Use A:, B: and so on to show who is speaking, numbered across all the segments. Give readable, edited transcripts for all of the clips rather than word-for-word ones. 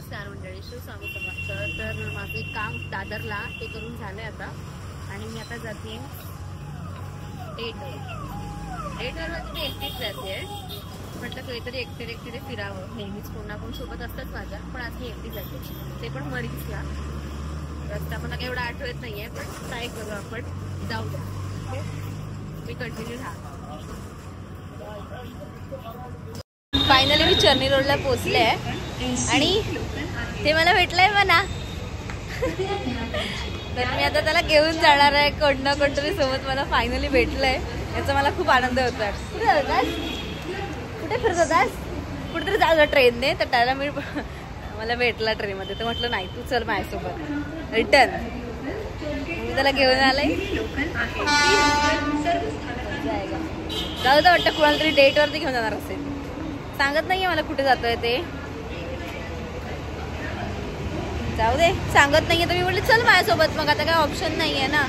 A: नमस्कार मंडळी, शिव स्वामी समर्थ. तर माझं एक काम दादरला ते करून झालंय आता आणि मी आता जाते डेटवर मी एकटीच जाते. म्हटलं काहीतरी एकटे फिरावं. नेहमीच कोण ना कोण सोबत असतात माझ्या, पण आज मी एकटी जाते, ते पण मरीन्सला. रस्ता मला काही एवढा आठवत नाहीये, पण ट्राय करू आपण, जाऊ द्या. मी कंटिन्यू राहा. फायनली मी चर्नी रोडला पोहोचले आहे आणि ते मला भेटलंय म्हणा. तर मी आता त्याला घेऊन जाणार आहे. कोण ना कोणतरी सोबत मला फायनली भेटलंय, याचा मला खूप आनंद होतोय. कुठे जातात, कुठे फिरत होतास? कुठेतरी जाऊ ट्रेनने. तर त्याला मला भेटला ट्रेनमध्ये, तर म्हटलं नाही तू चल माझ्यासोबत रिटर्न. मी त्याला घेऊन आलंय. जाऊ दे, वाटतं कुणाला तरी डेटवरती घेऊन जाणार असेल. सांगत नाहीये मला कुठे जातोय ते. जाऊ दे, सांगत नाहीये तर मी म्हटलं चल माझ्यासोबत. मग आता काय ऑप्शन नाहीये ना.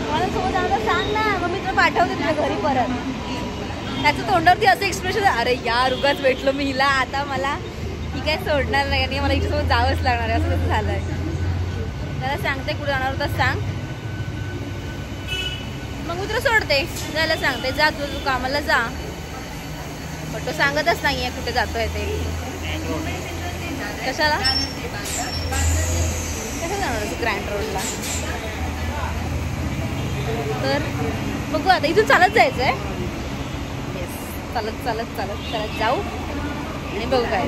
A: मला सोबत जाणं सांग ना, मग मी तुला पाठवते तुझ्या घरी परत. त्याचं तोंडावरती असं एक्सप्रेशन, अरे यार उगाच भेटलो मी हिला, आता मला ही काय सोडणार नाही आणि मला हिच्यासोबत जावंच लागणार आहे, असं तसं झालंय. त्याला सांगते कुठे जाणार होतं सांग, मग मी तुला सोडते. जायला सांगते जा तू कामाला जा. पण तो सांगतच नाहीये कुठे जातोय ते. कशाला जाणार ग्रँड रोडला? तर बघू आता, इथून चालत जायचंय. येस, चालत चालत चालत चालत जाऊ आणि बघू काय.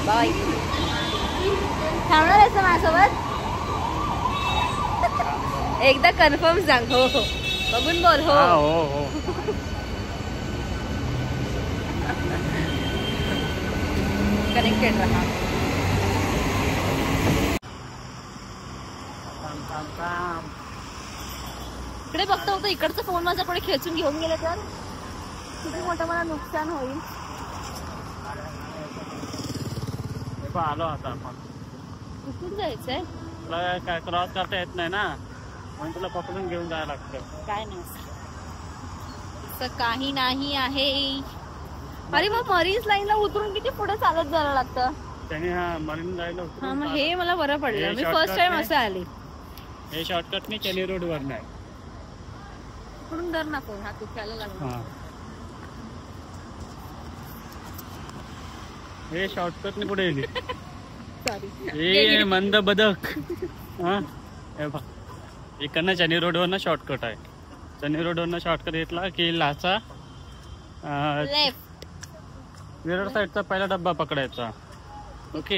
A: बाय. थांबणार आहेस माझ्यासोबत? एकदा कन्फर्म सांग. हो हो बघून बोल. हो हो. कनेक्टेड रहा. इकडे बघतो होतो, इकडचा फोन माझा कोणी खेचून घेऊन गेला तर किती मोठं मला नुकसान होईल.
B: आलो आता आपण.
A: कुठून जायचंय?
B: तुला काय क्रॉस करता येत नाही ना, म्हणून तुला पकडून घेऊन जायला लागतं.
A: काय नाही असं काही नाही आहे. अरे मग मरीन्स लाईनला उतरून किती पुढे चालत जायला लागतं
B: त्याने. हा मरीन लाईनला
A: हा, मग हे मला बरं पडलं. मी फर्स्ट टाइम असं आले.
B: हे शॉर्टकट नाही, चेनी रोड वर नाही.
A: इकडून धर ना फोन, हा दुखायला लागला.
B: हे शॉर्टकट ने कुठे गेली?
A: सॉरी.
B: हे मंद बदक. हा इकडनं चेनी रोड वर शॉर्टकट आहे. चेनी रोड वर शॉर्टकट घेतला की लाचा
A: लेफ्ट
B: विरार साईडचा पहिला डब्बा पकडायचा. ओके,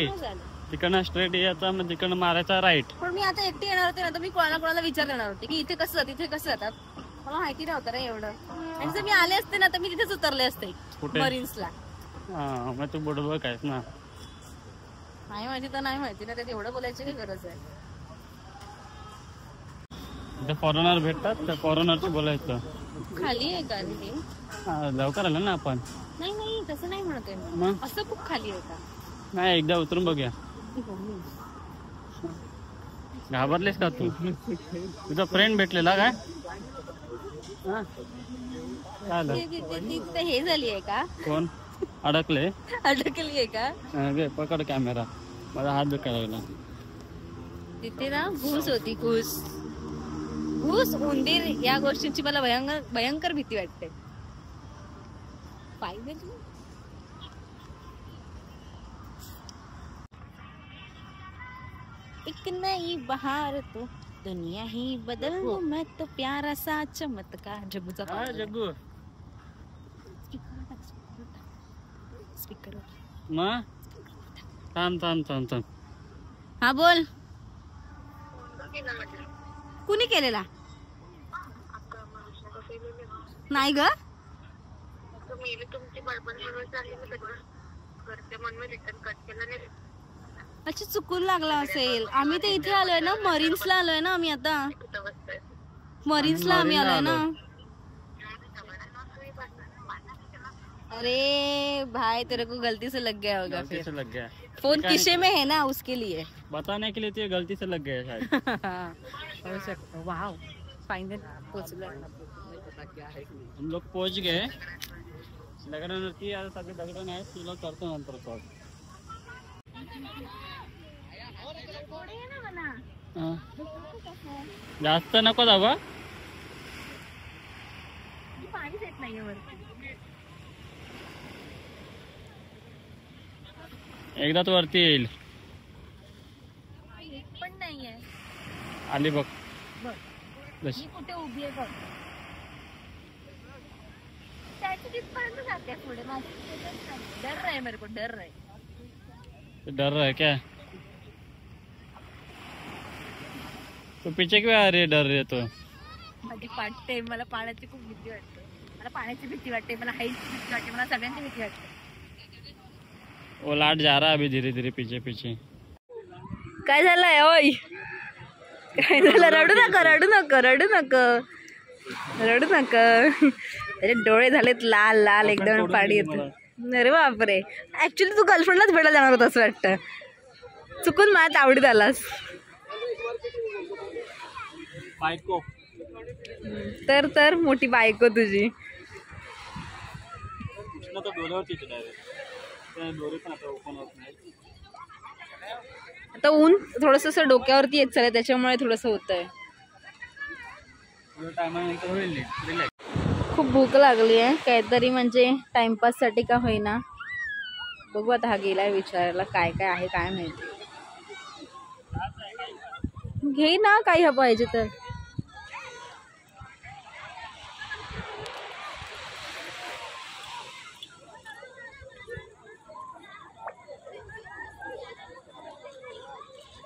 B: तिकडनं स्ट्रेट यायचा, मग तिकडनं मारायचा राईट.
A: पण मी आता एकटी येणार होते ना, तर मी कोणाला विचार करणार होते की इथे कसं तिथे कसं जातात. मला माहिती नव्हतं रे एवढं. आणि जर मी आले असते ना तर मी तिथेच उतरले असते मरीन्सला.
B: हा मग तू बरोबर काय ना.
A: नाही माहिती तर नाही माहिती ना, त्यात एवढं बोलायची काही गरज आहे?
B: फॉरेनर भेटतात, त्या फॉरेनरचं बोलायचं.
A: खाली आहे का हे?
B: लवकर आलं ना आपण.
A: नाही नाही तसं नाही म्हणतोय,
B: मग
A: असं खूप खाली आहे का?
B: नाही, एकदा उतरून बघूया. घाबरलेस का तू? तुझा फ्रेंड भेटलेला काय?
A: हे झाली आहे का?
B: कोण अडकले?
A: अडकली आहे का?
B: पकड कॅमेरा, माझा हात दुखायला लागला.
A: तिथे ना घुस होती, घुस घुस उंदीर या गोष्टींची मला भयंकर भीती वाटते. एक नई बहार तो दुनिया ही बदल दूं मैं तो प्यारा सा चमत्कार. जग्गूचा
B: जग्गू
A: स्पीकर.
B: मग थांब.
A: हा बोल. कुणी केलेला? नाही ग. अच्छा, चुकून लागला असेल. आम्ही तर इथे आलोय ना, मरीन्सला आलोय ना आम्ही. आता मरीन्सला आम्ही आलोय ना. अरे भाई तेरे को गलती से लग गया होगा.
B: गलती से लग गया.
A: फोन किसे में है ना, उसके लिए
B: बताने के लिए तो गलती से लग गया शायद.
A: वाओ, फाइनल पहुंच गए.
B: हम लोग पहुंच गए. दगडांवरती आता सगळे दगड नाही, तुला करतो नंतर कॉल. जास्त नको जावा,
A: पाणीच येत नाहीये वरती.
B: एकदाच वरती येईल.
A: पण नाहीये.
B: आली बघ.
A: मी कुठे उभी आहे बघ. त्याची कितपर्यंत जाते पुढे. डर रहा है मेरे को, डर रहा है.
B: डर रहा है क्या? तो पीछे क्यों आ रही है? डर रही है तो.
A: माझी पाटते, मला पाण्याची खूप भीती वाटते. मला पाण्याची भीती वाटते, मला हाईटची भीती वाटते, मला सगळ्यांची भीती वाटते.
B: वो लाट जा रहा है अभी धीरे धीरे पीछे पीछे.
A: काय झालंय ओय? काय झालं? रडू नका, रडू नका, रडू नका, रडू नका. अरे डोळे झालेत लाल लाल एकदम, पाणी येत. अरे बापरे, ऍक्च्युली तू गर्लफ्रेंडलाच भेटायला जाणार होता असं वाटतं. चुकून माझ्या तावडीत आलास.
B: बायको
A: तर मोठी बायको तुझी. आता ऊन थोडस डोक्यावरती येत चाललंय, त्याच्यामुळे थोडस होतंय. खूप भूक लागली आहे, काहीतरी म्हणजे टाइमपास साठी का होईना. बघू आता, हा गेलाय विचारायला काय काय आहे काय माहिती. घे ना काही हवं पाहिजे तर.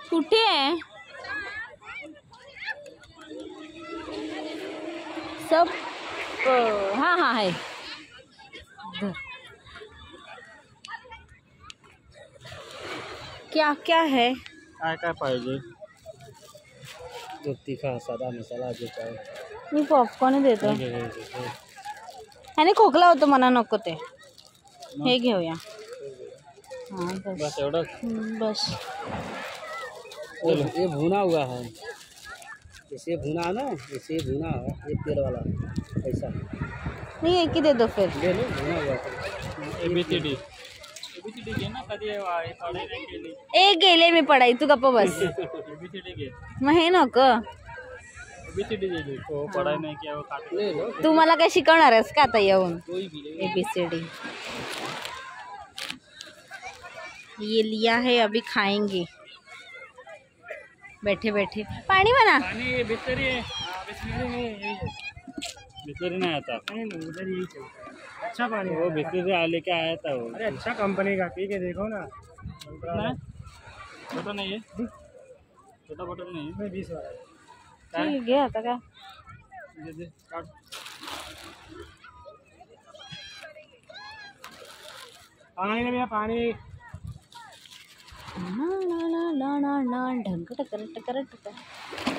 A: कुठे आहे सब? हाँ हाँ है. क्या क्या है?
B: काय काय पाहिजे? तो तिखा साधा मसाला जे काय.
A: मी पॉपकॉर्न देतो. ह्याने खोकला होतो, मला नको ते. हे घेऊया. हाँ बस
B: एवढंच.
A: बस.
B: ये भुना हुआ है, इसे भुना ना, इसे भुना है, ये तेल वाला ऐसा
A: नहीं. एक ही दे दो फिर.
B: ले लो भुना हुआ. ABCD घे ना, कधी पढाई नाही केली.
A: एक गेले मी पडाई, तू गप्प बस.
B: ABCD घे.
A: मग हे नको.
B: ABCD घे, तो पढाई नाही किया काट ले लो.
A: तू मला काय शिकवणार आहेस का आता येऊन? ABCD ये लिया है, अभी खाएंगे बैठे बैठे. पाणी म्हणा.
B: पाणी बिसलरी है. बिसलरी नहीं आता. उधर यही अच्छा पानी. वो बिसलरी आले के आया था वो. अरे अच्छा कंपनी का, पी के देखो ना. छोटा नहीं है, छोटा बोतल नहीं है. 20 वाला
A: घे आता का.
B: पानी में भैया पानी.
A: ढंग टकर.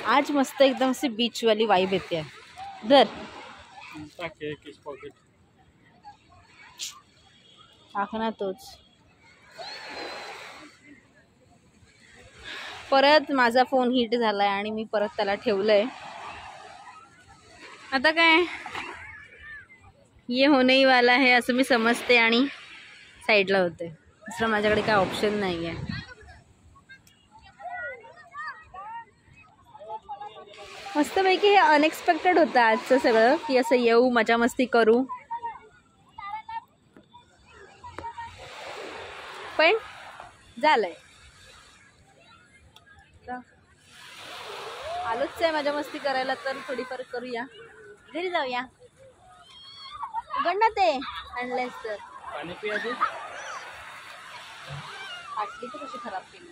A: आज मस्त एकदम से बीच वाली वाइब येते. धर टाकना तोच. परत माझा फोन हीट झालाय आणि मी परत त्याला ठेवलंय. आता काय ये होने ही वाला है असं मी समजते आणि साईडला होते. दुसरं माझ्याकडे काय ऑप्शन नाही आहे. मस्तपैकी हे अनएक्सपेक्टेड होतं आजचं सगळं, की असं येऊ मजा मस्ती करू. पण झालंय. आलोच आहे मजा मस्ती करायला, तर थोडीफार करूया. घरी जाऊया. उघड ते आणलंयस तर.
B: पाणी पिया दे.
A: आटली तर कशी खराब केली.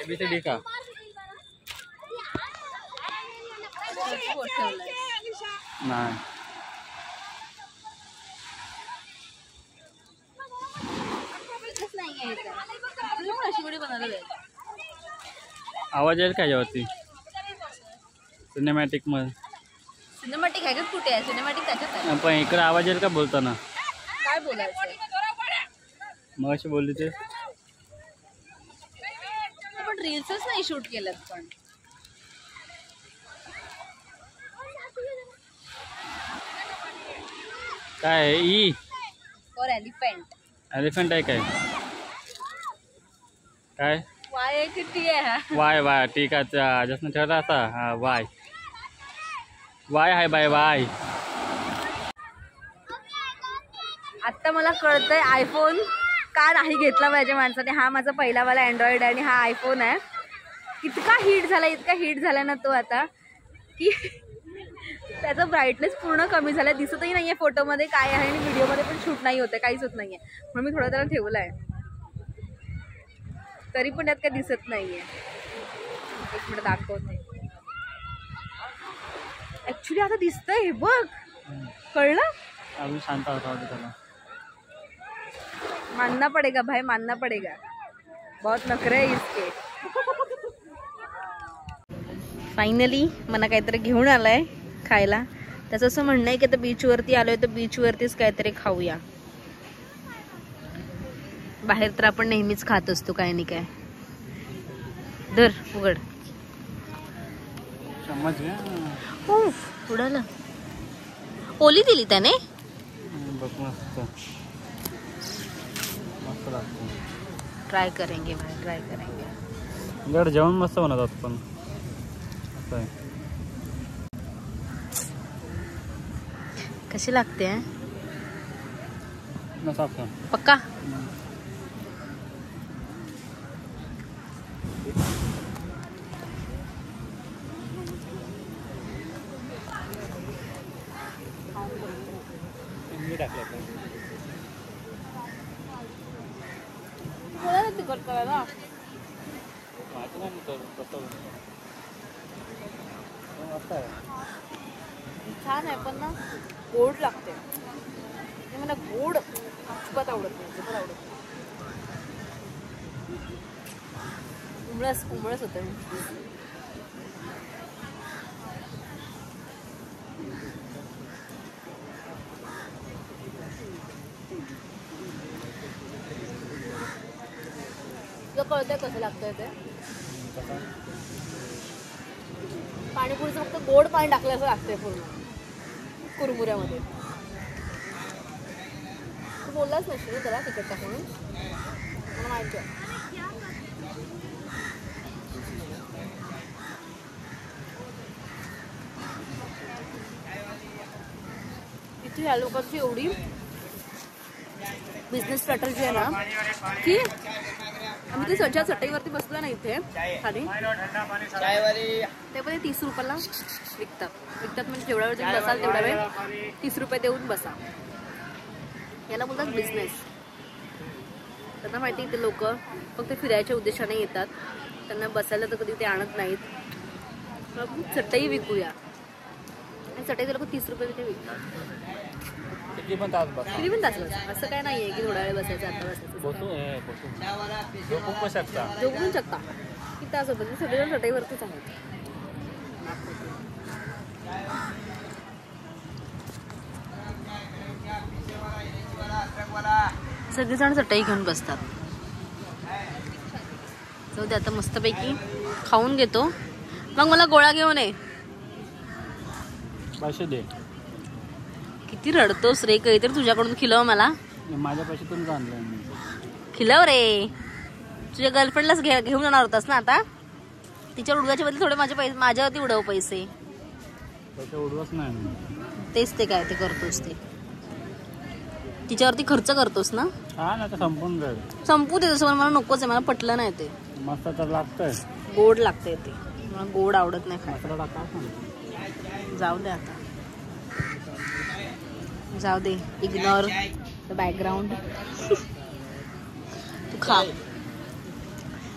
B: ABCD का नाही. आवाज येईल का यावरती? सिनेमॅटिक मध्ये.
A: सिनेमॅटिक ह्याच्यात कुठे आहे? सिनेमॅटिक त्याच्यात आहे.
B: पण इकडे आवाज येईल का बोलताना?
A: काय बोलायचं?
B: मग अशी बोलली ते.
A: पण रील्सच नाही शूट केलं पण.
B: काय आहे? ई
A: और एलिफेंट.
B: एलिफंट आहे काय? काय
A: वाय आहे की टी आहे?
B: वाय वाय ठीक आहे. जसं ठरला असा. हा वाय वाय आहे बाय वाय.
A: आता मला कळतंय आयफोन का नाही घेतला पाहिजे माणसाने. हा माझा पहिलावाला अँड्रॉइड आहे आणि हा आयफोन आहे. इतका हिट झाला ना तो आता की त्याचा ब्राईटनेस पूर्ण कमी झाला. दिसतही नाहीये फोटोमध्ये काय आहे आणि व्हिडिओमध्ये पण शूट नाही होते, काहीच होत नाहीये. म्हणून मी थोडा त्याला ठेवलाय, तरी पण त्यात काही दिसत नाहीये. एक मिनिट दाखवते. ऍक्च्युली आता दिसतंय हे बघ. कळलं?
B: अजून शांत होता त्याला.
A: मानना पडेगा भाई, मानना पडेगा. बहुत नखरे है इसके. फायनली मला काहीतरी घेऊन आलाय खायला. त्याचं असं म्हणणं आहे की आता बीचवरती आलोय तर बीचवरतीच काहीतरी खाऊया. बाहेर तर आपण नेहमीच खात असतो काय नाही काय. धर उघड. उडालं. ओली दिली त्याने. ट्राय करेंगे भाई, ट्राय करेंगे.
B: जेवण मस्त बनवतात पण.
A: कशी लागते है?
B: मस्त.
A: पक्का. छान आहे पण ना गोड लागते. मला गोड अजिबात आवडत नाही. उमळस होतं. तुला कळतंय कसं लागतंय ते? पाणीपुरीचं फक्त गोड पाणी टाकलं असं लागतंय पूर्ण कुरमुऱ्यामध्ये. तू बोललाच नसशील त्याला तिखट टाकून. मला माहिती आहे. इथे ह्या लोकांची एवढी बिझनेस स्ट्रॅटर्जी आहे ना की आम्ही ते सज्जा चटईवरती बसलो ना इथे खाली, ते पण 30 रुपयाला विकतात म्हणजे जेवढा वेळ तुम्ही बसाल तेवढा वेळ 30 रुपये देऊन बसा. याला बोलतात बिझनेस. त्यांना माहिती ते लोक फक्त फिरायच्या उद्देशाने येतात, त्यांना बसायला तर कधी ते आणत नाहीत. चटई विकूया आणि चटई ते लोक 30 रुपये तिथे विकतात. किती पण तास बसा, असं काय नाहीये की थोडा वेळ बसायचं आता बसायचं. झोपून शकता किती तास होतं. सगळेजण चटईवरतीच आहेत. सगळेजण चटई घेऊन बसतात. जाऊ दे आता मस्तपैकी खाऊन घेतो. मग मला गोळा घेऊन ये.
B: पैसे दे.
A: किती रडतोस रे. काहीतरी तुझ्याकडून खिलव मला.
B: माझ्या पैशातून आणलं.
A: खिलव रे. तुझ्या गर्लफ्रेंडलाच घेऊन जाणार होतास ना आता. तिच्या उडवायच्या बदले थोडे माझे पैसे माझ्यावरती उडव. पैसे
B: उडवच नाही.
A: तेच ते काय ते करतोस ते तिच्यावरती खर्च करतोस ना.
B: हा ना, संपून जाईल.
A: संपू दे तसं. मला नकोच आहे. मला पटलं नाही ते.
B: मस्त तर लागतंय.
A: गोड लागतंय ते. मला गोड आवडत नाही खायला. जाऊ दे आता. जाऊ दे. Ignore the background. तू खा.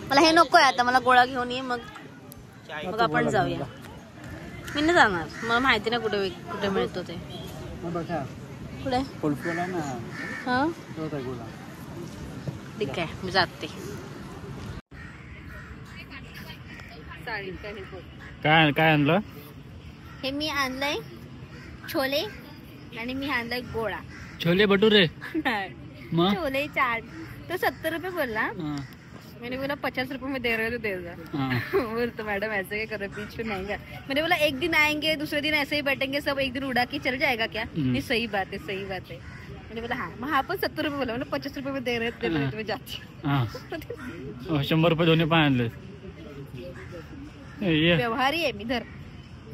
A: मला हे नको आहे आता. मला गोळा घेऊन ये. मग आपण जाऊया. मी नाही जाणार. मला माहिती नाही कुठे मिळतो ते. कुठे
B: ना.
A: हा ठीक आहे मी जाते.
B: काय आणलं?
A: हे मी आणलंय छोले आणि मी आणलंय गोळा.
B: छोले भटुरे मग
A: छोले चाट. तो 70 रुपये बोलला. मैंने बोला 50 रुपए में दे रहे हो तो दे दो. बोलते मैडम ऐसे क्या कर रहे, बीच में महंगा. मैंने बोला एक दिन आएंगे दूसरे दिन ऐसे ही बैठेंगे सब, एक दिन उड़ा के चल जाएगा क्या. ये सही बात है, सही बात है. मैंने बोला हाँ. मग हा पण 70 रुपये बोला. मला 50 रुपये में दे रहे थे तुम्ही जाती.
B: 100 रुपये दोन्ही पण आणले.
A: व्यवहारी आहे मी. धर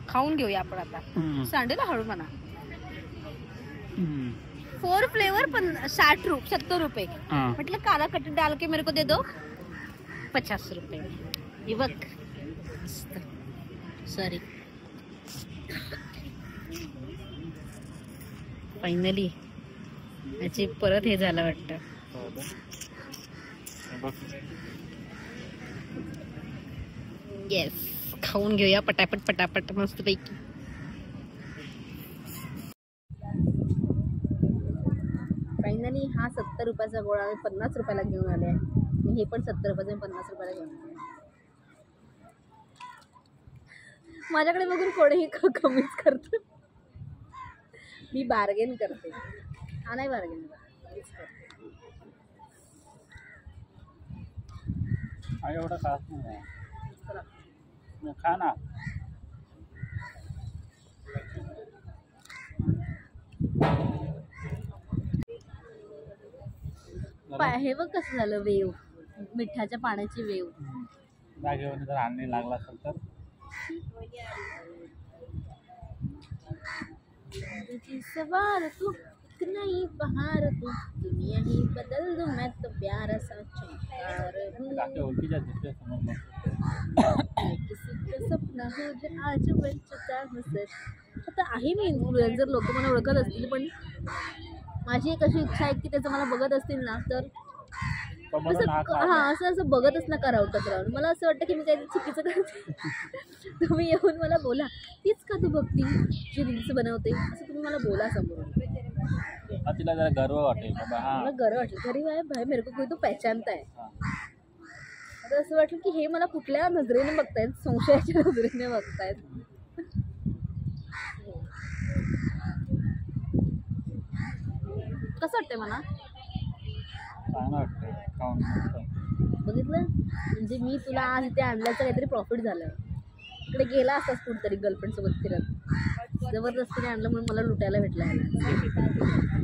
A: खाऊन घेऊया आपण आता. सांडेल हळू म्हणा. 4 फ्लेवर 70 रुपये. म्हटलं काला कट डाल के मेरे को दे दो 50 रुपये. हे बघ सॉरी. फायनली याची परत हे झालं वाटतं. येस खाऊन घेऊया पटापट पटापट मस्त पैकी. फायनली हा 70 रुपयाचा गोळा 50 रुपयाला घेऊन आले. मी हे पण 70 रुपयाचा 50 रुपयाला घेऊन आले. माझ्याकडे बघून कोणीही कमीच करत. मी बार्गेन करते. हा नाही बार्गेन
B: एवढा खास नाही. खा ना.
A: हे बघ कसं झालं वेव. मिठाच्या पाण्याची वेव.
B: जागेवर जर आणणे लागला असेल तर
A: सवार तू नहीं बहार तू दुनिया ही बदल दूं मैं तो प्यारा सा चमकार हूँ. किसी का सपना हो जो आज बन चुका हूँ सर. आता आहे मी इन्फ्लुएन्सर. लोक मला ओळखत असतील पण माझी एक अशी इच्छा आहे की त्याचं मला बघत असतील ना तर असं बघतच ना करावं राहून. मला असं वाटतं की मी काही चुकीचं करते. तुम्ही येऊन मला बोला तीच का तू बघती जी रील्स बनवते असं तुम्ही मला बोला समोर.
B: तिला जरा गर्व वाटेल.
A: मला गर्व वाटलं घरी भाई मेरे को कोई तो पहचानता है. आता असं वाटलं की हे मला कुठल्या नजरेने बघतायत. संशयाच्या नजरेने बघतायत. कसं वाटतंय मला बघितलं. म्हणजे मी तुला आज इथे आणल्याचं काहीतरी प्रॉफिट झालं. इकडे गेला असतास कुठतरी गर्लफ्रेंड सोबत फिरत. जबरदस्तीने आणलं म्हणून मला लुटायला भेटला.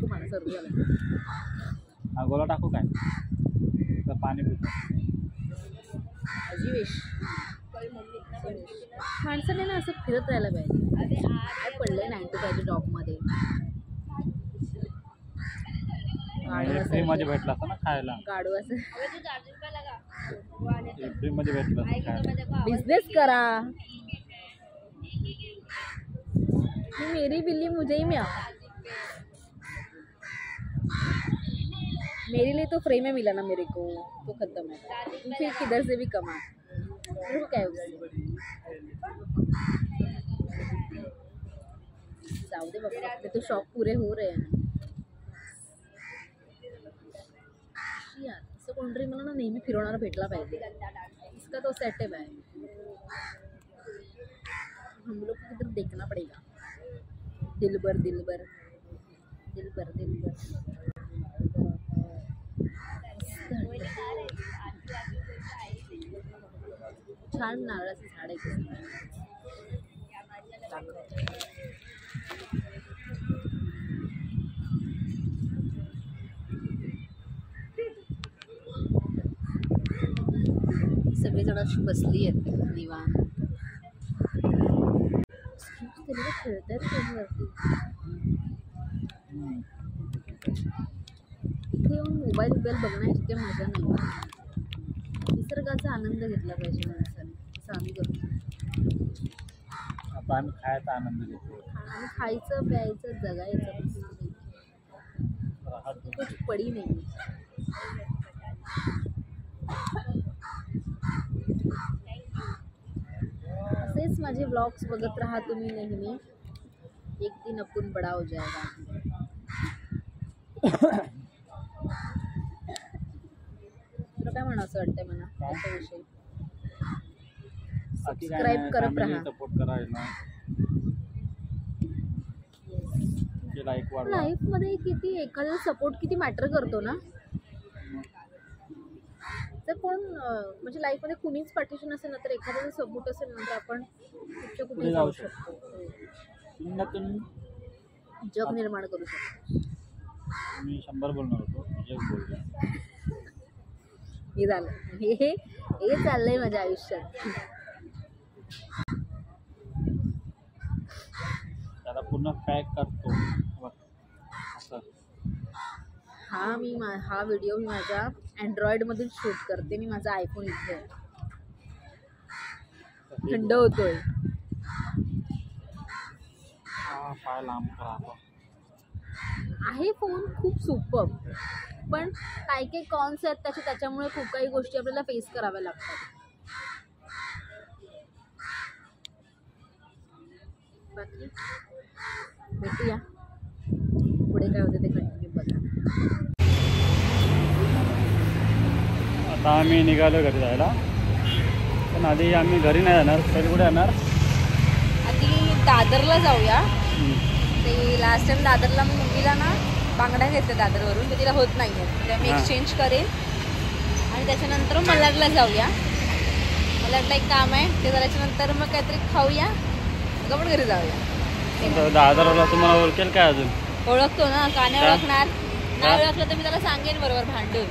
A: तुम्हाला सर्व झालं.
B: गोला टाकू काय पाणी
A: अजिवेश. माणसाने ना असं फिरत राहायला पाहिजे. काय पडलंय 9 to 5 जॉबमध्ये.
B: फ्री मध्ये भेटला असं ना खायला.
A: गाडवाचं
B: फ्री मध्ये भेटला.
A: बिझनेस करा. मेरी बिल्ली मुझे ही मिया. मेरे लिए तो फ्री में मिला ना मेरे को तो खत्म है. फिर किधर से भी कमा. क्या है जाऊ दे बाबा. आपले तो शौक पूरे हो रहे हैं यार. असं कोणतरी मला ना नेहमी फिरवणारा भेटला पाहिजे. इसका तो सेटअप है. हम लोग को किधर देखना पड़ेगा. दिलबर दिलबर दिलबर दिलबर. छान नारळाचं झाड आहे. सगळेजण अशी बसली आहेत निवांत. खेळतात इथे येऊन मोबाईल बघण्याची काही मजा नाही. निसर्गाचा आनंद घेतला पाहिजे माणसाने. असं आम्ही करतो.
B: आम्ही खायचा आनंद घेतो.
A: आणि खायचं प्यायचं जगायचं. कुछ पडी नाही. असेच माझे ब्लॉग्स बघत राहा तुम्ही नेहमी. एक दिन अपन बडा हो जाएगा. तुला काय म्हणावं वाटतंय मला त्याच्याविषयी. सबस्क्राईब करत राहा.
B: सपोर्ट करायला लाईक वाढवा.
A: लाईफ मध्ये किती एखादा सपोर्ट किती मॅटर करतो ना. तर कोण म्हणजे लाईफ मध्ये कुणीच पार्टिशन असेल ना तर एखाद्याचा सपोर्ट असेल ना तर आपण कुठच्या कुठे जाऊ शकतो. जग निर्माण करू शकतो.
B: मी 100 बोलणार होतो, जग बोललो.
A: हे झालं, हे चाललंय माझ्या आयुष्यात.
B: त्याला पूर्ण पॅक करतो असं.
A: हा व्हिडिओ मी माझ्या अँड्रॉइड मधून शूट करते. मी माझा आयफोन इथे थंड होतोय.
B: पाय लांब करा
A: आहे फोन खूप सुपर, पण काही कॉन्स आहेत त्याच्यामुळे खूप काही गोष्टी आपल्याला फेस कराव्या लागतात. बाकी भेटूया पुढे काय होते ते कंटिन्यू बघा.
B: आता आम्ही निघालो घरी जायला, पण आधी आम्ही घरी नाही जाणार. पहिले कुठे जाणार?
A: आधी दादरला जाऊया. ते लास्ट टाइम दादरला मी मम्मीला ना बांगड्या घेतल्या दादरवरून, तर तिला होत नाही आहे, त्या मी एक्सचेंज करेन आणि त्याच्यानंतर मलाडला जाऊया. मलाडला एक काम आहे ते झाल्याच्यानंतर मग काहीतरी खाऊया, मग आपण घरी जाऊया.
B: दादरला तुम्हाला ओळखेल काय अजून?
A: ओळखतो ना, का नाही ओळखणार? नाही ओळखलं तर मी त्याला सांगेन बरोबर भांडून.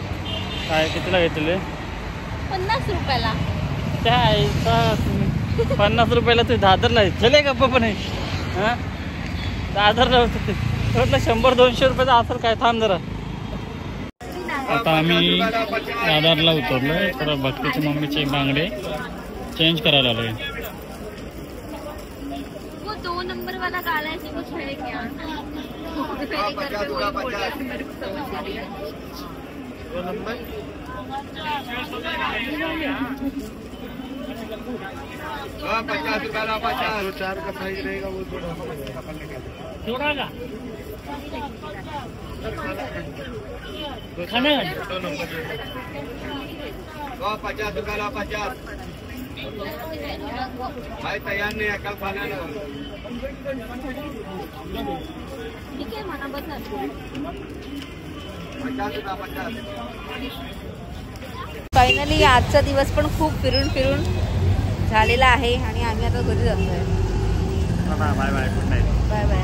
B: काय कितीला घेतले?
A: 50 रुपयाला.
B: त्या 50 रुपयाला तू दादरला चले का पण आहे? हां दादरला होतं ते म्हटलं 100-200 रुपयाचा असेल काय. थांब जरा. आता आम्ही दादरला उतरलोय, तर भक्तीची मम्मीचे बांगडे चेंज करायला आलोय.
A: वो 2 नंबर वाला काला है, कुछ है क्या? मेरे घर पे कोई बोल रहा है, मेरे को समझ नहीं आ रहा.
C: 2 नंबर 50 रुपया 50. 4 का साइज रहेगा वो थोड़ा
B: थोड़ा का खाना
C: 2 नंबर 50 रुपया 50. भाई तैयार नहीं है, कल खाना ना.
A: ठीक आहे म्हणा बस.
C: 50 रुपया 50.
A: फायनली आजचा दिवस पण खूप फिरून झालेला आहे आणि आम्ही आता घरी जातोय.
B: Bye bye. Good night.
A: Bye bye.